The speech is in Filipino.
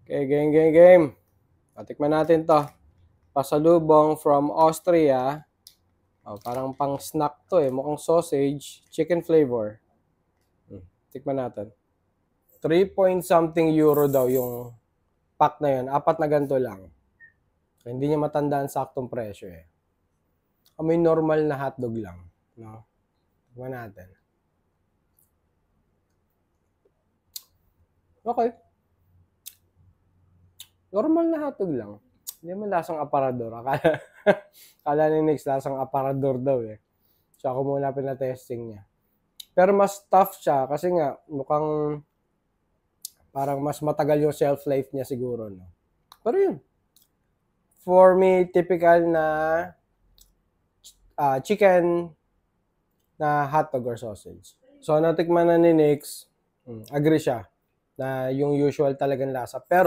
Okay, game. Tikman natin to. Pasalubong from Austria. Oh, parang pang snack to eh. Mukhang sausage. Chicken flavor. Tikman natin. 3 point something euro daw yung pack na yun. 4 na ganito lang. So, hindi niya matandaan saktong presyo eh. May normal na hotdog lang. No? Tikman natin. Okay. Normal na hotdog lang. Hindi mo lasang aparador. Akala ni Nix lasang aparador daw eh. So ako muna pinatesting niya. Pero mas tough siya kasi nga mukhang parang mas matagal yung shelf life niya siguro. No? Pero yun. For me, typical na chicken na hotdog or sausage. So natikman na ni Nix, agree siya na yung usual talagang lasa. Pero